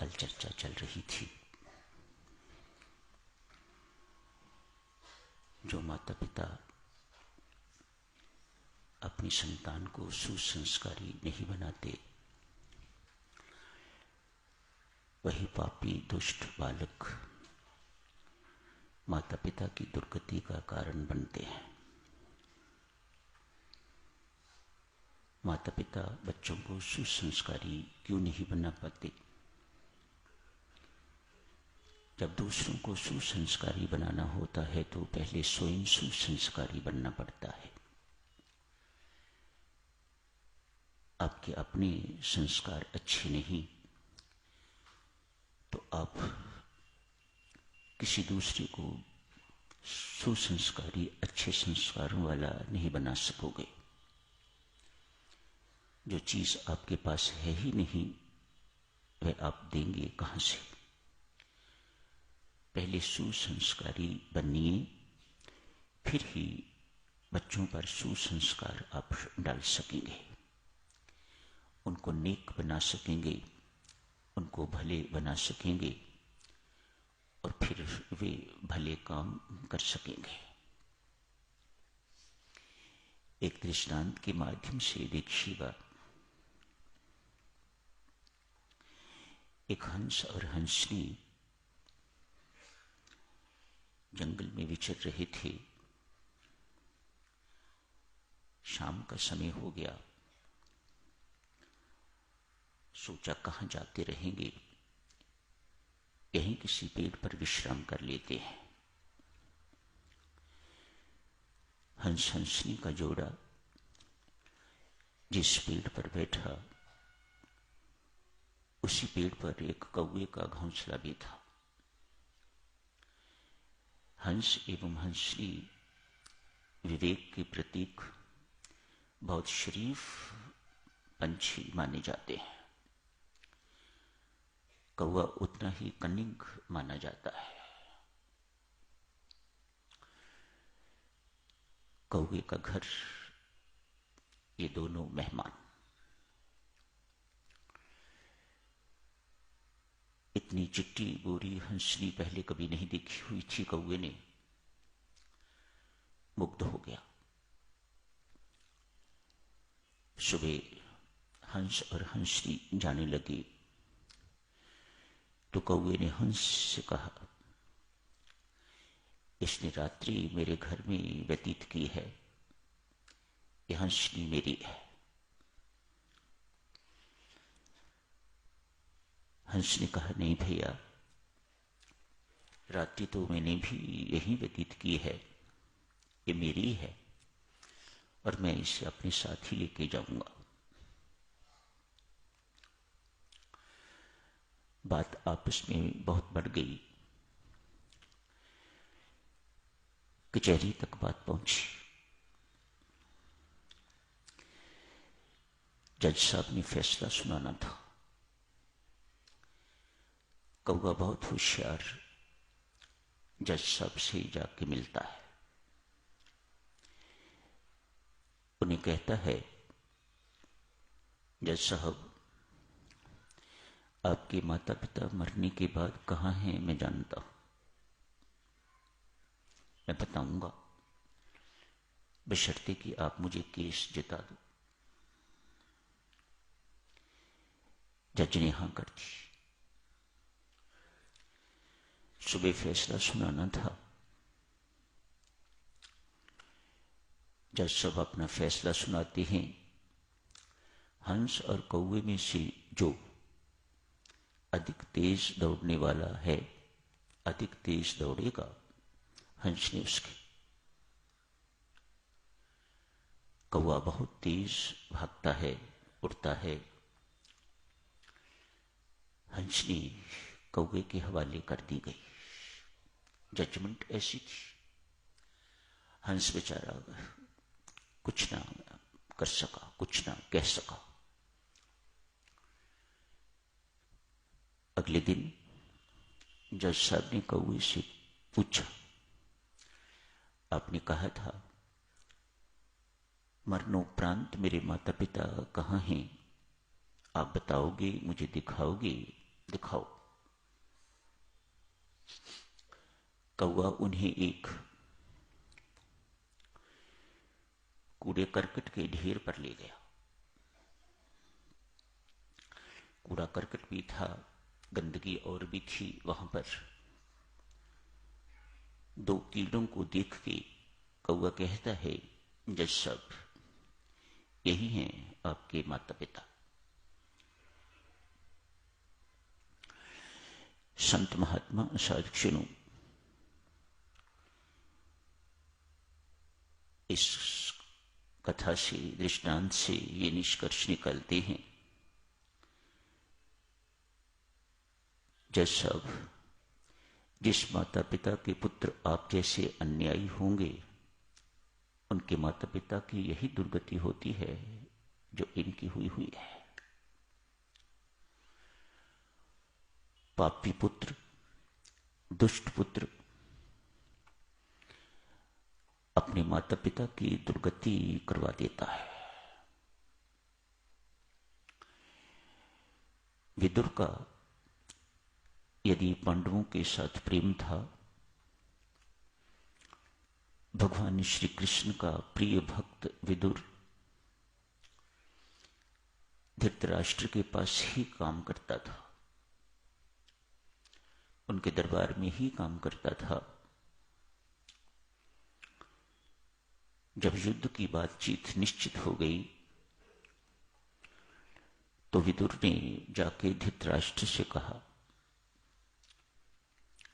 कल चर्चा चल रही थी। जो माता पिता अपनी संतान को सुसंस्कारी नहीं बनाते, वही पापी दुष्ट बालक माता पिता की दुर्गति का कारण बनते हैं। माता पिता बच्चों को सुसंस्कारी क्यों नहीं बना पाते? जब दूसरों को सुसंस्कारी बनाना होता है तो पहले स्वयं सुसंस्कारी बनना पड़ता है। आपके अपने संस्कार अच्छे नहीं तो आप किसी दूसरे को सुसंस्कारी अच्छे संस्कारों वाला नहीं बना सकोगे। जो चीज आपके पास है ही नहीं वह आप देंगे कहां से? पहले सुसंस्कारी बनिए, फिर ही बच्चों पर सुसंस्कार आप डाल सकेंगे, उनको नेक बना सकेंगे, उनको भले बना सकेंगे और फिर वे भले काम कर सकेंगे। एक दृष्टांत के माध्यम से देखिएगा। एक हंस और हंसनी जंगल में विचर रहे थे। शाम का समय हो गया। सोचा कहां जाते रहेंगे, यहीं किसी पेड़ पर विश्राम कर लेते हैं। हंस हंसनी का जोड़ा जिस पेड़ पर बैठा उसी पेड़ पर एक कौवे का घोंसला भी था। हंस एवं हंसनी विवेक के प्रतीक, बहुत शरीफ पंछी माने जाते हैं। कौवा उतना ही कनिंग माना जाता है। कौवे का घर, ये दोनों मेहमान। इतनी चिट्टी गोरी हंसनी पहले कभी नहीं देखी हुई थी। कौवे ने मुग्ध हो गया। सुबह हंस और हंसनी जाने लगे तो कौवे ने हंस से कहा, इसने रात्रि मेरे घर में व्यतीत की है, यह हंसनी मेरी है। हंस ने कहा, नहीं भैया, रात्रि तो मैंने भी यही व्यतीत की है, ये मेरी है और मैं इसे अपने साथ ही लेके जाऊंगा। बात आपस में बहुत बढ़ गई। कचहरी तक बात पहुंची। जज साहब ने फैसला सुनाना था। कौवा बहुत होशियार जज साहब से जाके मिलता है। उन्हें कहता है, जज साहब, आपके माता पिता मरने के बाद कहां हैं मैं जानता हूं, मैं बताऊंगा, बशर्ते कि आप मुझे केस जिता दो। जज ने हां कर दी। सुबह फैसला सुनाना था। जज साहब अपना फैसला सुनाते हैं। हंस और कौवे में से जो अधिक तेज दौड़ने वाला है, अधिक तेज दौड़ेगा। हंस ने उसके। कौवा बहुत तेज भागता है, उड़ता है। हंसनी कौवे के हवाले कर दी गई। जजमेंट ऐसी थी। हंस बेचारा कुछ ना कर सका, कुछ ना कह सका। अगले दिन जज साहब ने कौवे से पूछा, आपने कहा था मरणोपरांत मेरे माता पिता कहां हैं, आप बताओगे, मुझे दिखाओगे, दिखाओ। कौवा उन्हें एक कूड़े करकट के ढेर पर ले गया। कूड़ा करकट भी था, गंदगी और भी थी वहां पर। दो कीड़ों को देख के कौवा कहता है, जज साहब, यही हैं आपके माता पिता। संत महात्मा साधुजनों, इस कथा से, दृष्टांत से ये निष्कर्ष निकालते हैं, जज साहब, जिस माता पिता के पुत्र आप जैसे अन्यायी होंगे, उनके माता पिता की यही दुर्गति होती है जो इनकी हुई है। पापी पुत्र, दुष्ट पुत्र अपने माता पिता की दुर्गति करवा देता है। विदुर का यदि पांडवों के साथ प्रेम था, भगवान श्री कृष्ण का प्रिय भक्त विदुर धृतराष्ट्र के पास ही काम करता था, उनके दरबार में ही काम करता था। जब युद्ध की बातचीत निश्चित हो गई तो विदुर ने जाके धृतराष्ट्र से कहा,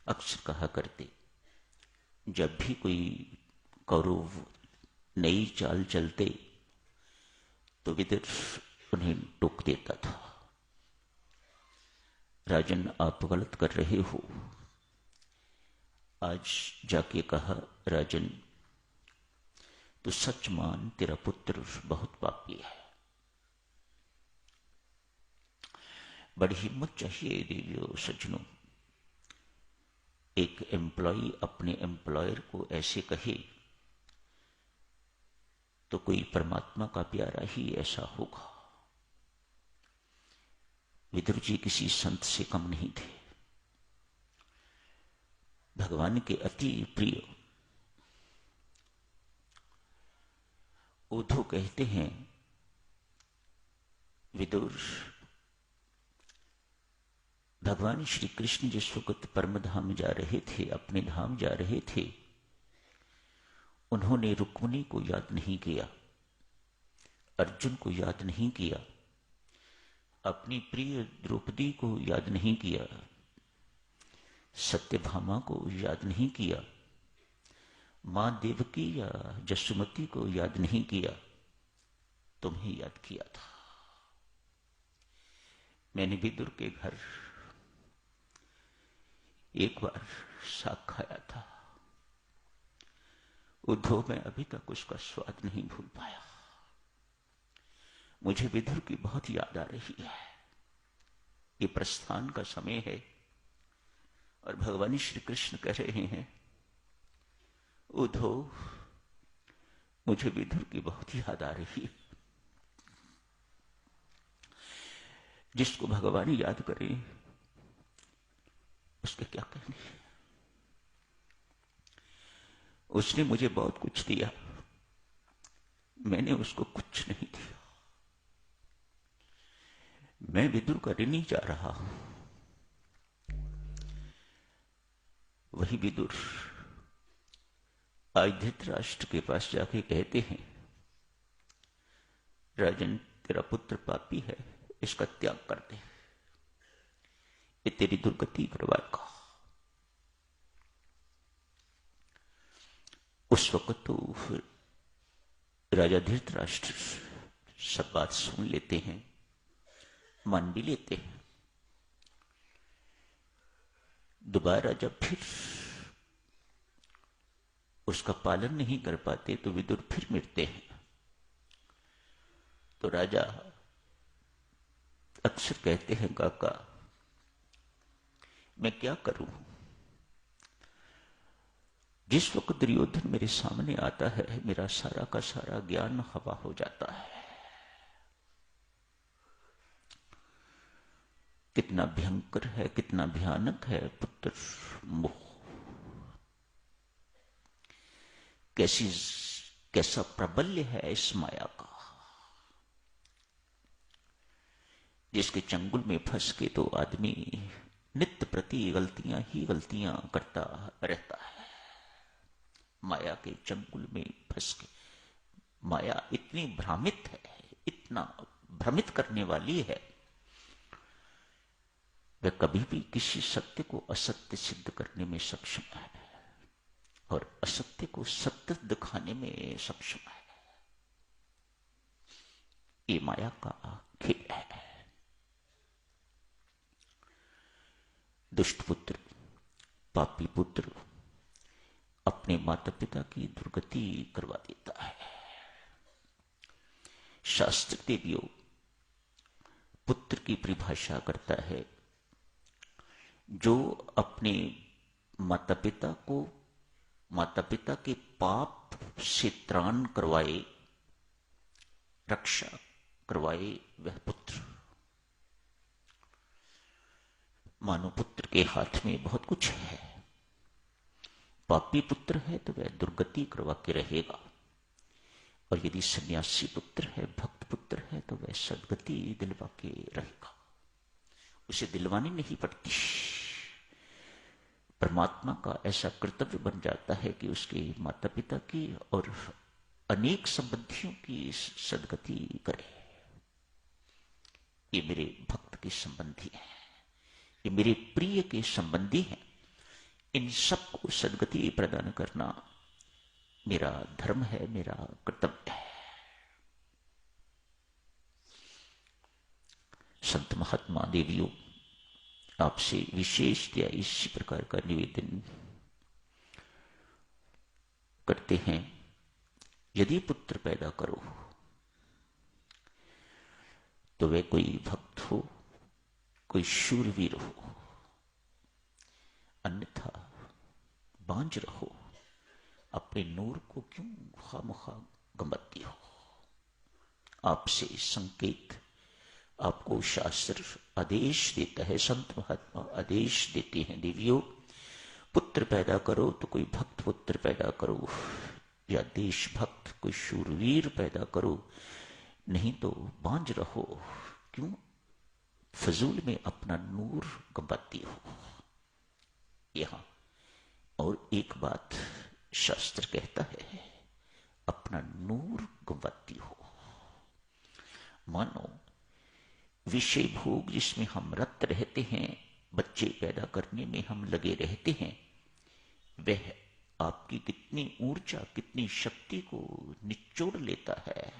अक्सर कहा करते, जब भी कोई कौरव नई चाल चलते तो विदुर उन्हें टोक देता था, राजन आप गलत कर रहे हो। आज जाके कहा, राजन तो सच मान, तेरा पुत्र बहुत पापी है। बड़ी हिम्मत चाहिए देवियों सज्जनों। एक एम्प्लॉई अपने एम्प्लॉयर को ऐसे कहे तो कोई परमात्मा का प्यारा ही ऐसा होगा। विदुर जी किसी संत से कम नहीं थे, भगवान के अति प्रिय। उद्धव कहते हैं, विदुर, भगवान श्री कृष्ण जिस वक्त परम धाम जा रहे थे, अपने धाम जा रहे थे, उन्होंने रुक्मिणी को याद नहीं किया, अर्जुन को याद नहीं किया, अपनी प्रिय द्रौपदी को याद नहीं किया, सत्यभामा को याद नहीं किया, मां देवकी या जसुमती को याद नहीं किया, तुम्हें याद किया था। मैंने विदुर के घर एक बार साग खाया था, उद्धव में अभी तक उसका स्वाद नहीं भूल पाया। मुझे विदुर की बहुत याद आ रही है। ये प्रस्थान का समय है और भगवान श्री कृष्ण कह रहे हैं, उद्धव, मुझे विदुर की बहुत याद आ रही है। जिसको भगवान याद करे उसके क्या कहने। उसने मुझे बहुत कुछ दिया, मैंने उसको कुछ नहीं दिया। मैं विदुर का ऋणी जा रहा हूं। वही विदुर आज धृतराष्ट्र के पास जाके कहते हैं, राजन तेरा पुत्र पापी है, इसका त्याग कर दे, ये तेरी दुर्गति करवाएगा। उस वक्त तो राजा धृतराष्ट्र सब बात सुन लेते हैं, मान भी लेते हैं। दोबारा जब फिर उसका पालन नहीं कर पाते तो विदुर फिर मिटते हैं। तो राजा अक्सर कहते हैं, काका मैं क्या करूं, जिस वक्त दुर्योधन मेरे सामने आता है मेरा सारा का सारा ज्ञान हवा हो जाता है। कितना भयंकर है, कितना भयानक है पुत्र मोह। कैसा प्रबल्य है इस माया का, जिसके चंगुल में फंस के तो आदमी नित्य प्रति गलतियां ही गलतियां करता रहता है। माया के चंगुल में फंस के माया इतनी भ्रामित है, इतना भ्रमित करने वाली है, वह कभी भी किसी सत्य को असत्य सिद्ध करने में सक्षम है और असत्य को सत्य दिखाने में सक्षम है। ये माया का खेल है। दुष्ट पुत्र, पापी पुत्र अपने माता पिता की दुर्गति करवा देता है। शास्त्र देवियों पुत्र की परिभाषा करता है, जो अपने माता पिता के पाप से त्राण करवाए, रक्षा करवाए, वह पुत्र। मानो पुत्र के हाथ में बहुत कुछ है। पापी पुत्र है तो वह दुर्गति करवा के रहेगा, और यदि सन्यासी पुत्र है, भक्त पुत्र है, तो वह सदगति दिलवा के रहेगा। उसे दिलवानी नहीं पड़ती। परमात्मा का ऐसा कर्तव्य बन जाता है कि उसके माता पिता की और अनेक संबंधियों की सदगति करे। ये मेरे भक्त के संबंधी हैं, ये मेरे प्रिय के संबंधी हैं। इन सबको सदगति प्रदान करना मेरा धर्म है, मेरा कर्तव्य है। संत महात्मा देवियों आपसे विशेषतया इसी प्रकार का निवेदन करते हैं, यदि पुत्र पैदा करो तो वे कोई भक्त हो, कोई शूरवीर हो, अन्यथा बांझ रहो। अपने नूर को क्यों खामखा गंवाती हो। आपसे संकेत आपको शास्त्र आदेश देता है, संत महात्मा आदेश देते हैं, देवियों पुत्र पैदा करो तो कोई भक्त पुत्र पैदा करो, या देशभक्त कोई शूरवीर पैदा करो, नहीं तो बांझ रहो। क्यों फजूल में अपना नूर गंवाती हो। यहां और एक बात शास्त्र कहता है, अपना नूर गंवाती हो। मानो विषय भोग जिसमें हम रत रहते हैं, बच्चे पैदा करने में हम लगे रहते हैं, वह आपकी कितनी ऊर्जा, कितनी शक्ति को निचोड़ लेता है,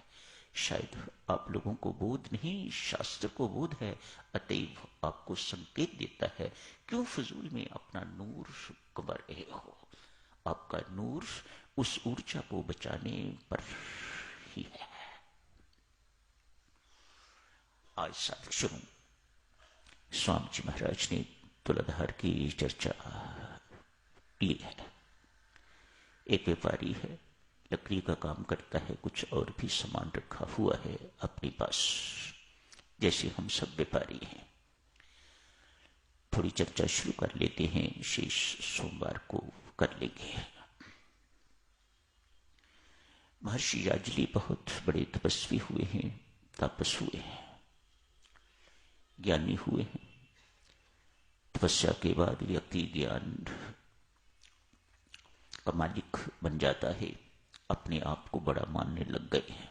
शायद आप लोगों को बोध नहीं, शास्त्र को बोध है। अतएव आपको संकेत देता है, क्यों फजूल में अपना नूर गंवा रहे हो। आपका नूर उस ऊर्जा को बचाने पर ही है। आज साथ सुनो, स्वामी जी महाराज ने तुलाधार की चर्चा की है। एक व्यापारी है, लकड़ी का काम करता है, कुछ और भी सामान रखा हुआ है अपने पास, जैसे हम सब व्यापारी हैं। थोड़ी चर्चा शुरू कर लेते हैं, शेष सोमवार को कर लेंगे। महर्षि याजली बहुत बड़े तपस्वी हुए हैं, तापस हुए हैं, ज्ञानी हुए हैं। तपस्या के बाद व्यक्ति ज्ञान का मालिक बन जाता है। अपने आप को बड़ा मानने लग गए हैं,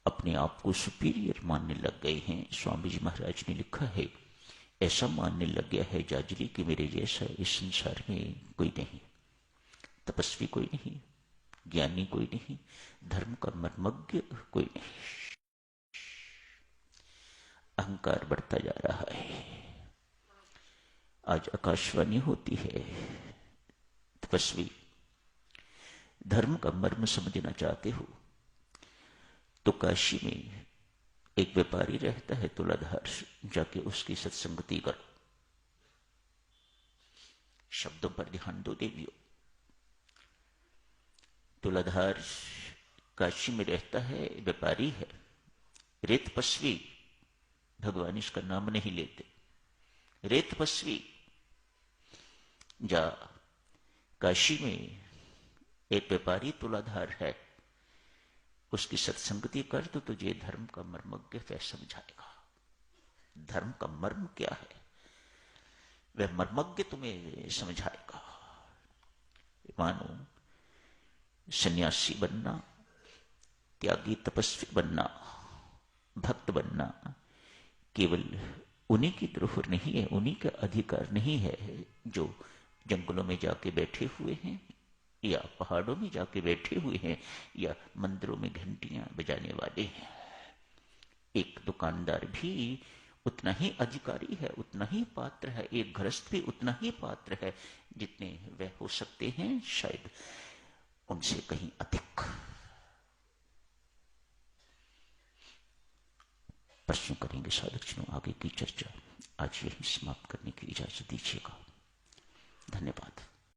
अपने आप को सुपीरियर मानने लग गए हैं। स्वामी जी महाराज ने लिखा है, ऐसा मानने लग गया है याजली कि मेरे जैसा इस संसार में कोई नहीं, तपस्वी कोई नहीं, ज्ञानी कोई नहीं, धर्म का मर्मज्ञ कोई नहीं। अहंकार बढ़ता जा रहा है। आज आकाशवाणी होती है, तपस्वी धर्म का मर्म समझना चाहते हो तो काशी में एक व्यापारी रहता है तुलाधार, जाके उसकी सत्संगति करो। शब्दों पर ध्यान दो देवियों। तुलाधार काशी में रहता है, व्यापारी है, रेत तपस्वी, भगवान इसका नाम नहीं लेते। रे तपस्वी, जा काशी में एक व्यापारी तुलाधार है, उसकी सत्संगति कर तो तुझे धर्म का मर्मज्ञ वह समझाएगा। धर्म का मर्म क्या है वह मर्मज्ञ तुम्हें समझाएगा। मानो सन्यासी बनना, त्यागी तपस्वी बनना, भक्त बनना केवल उन्हीं की धरोहर नहीं है, उन्हीं का अधिकार नहीं है जो जंगलों में जाके बैठे हुए हैं या पहाड़ों में जाके बैठे हुए हैं या मंदिरों में घंटियां बजाने वाले हैं। एक दुकानदार भी उतना ही अधिकारी है, उतना ही पात्र है, एक गृहस्थ भी उतना ही पात्र है जितने वह हो सकते हैं, शायद उनसे कहीं अधिक। प्रश्न करेंगे साधक जनों, आगे की चर्चा आज यही समाप्त करने की इजाजत दीजिएगा।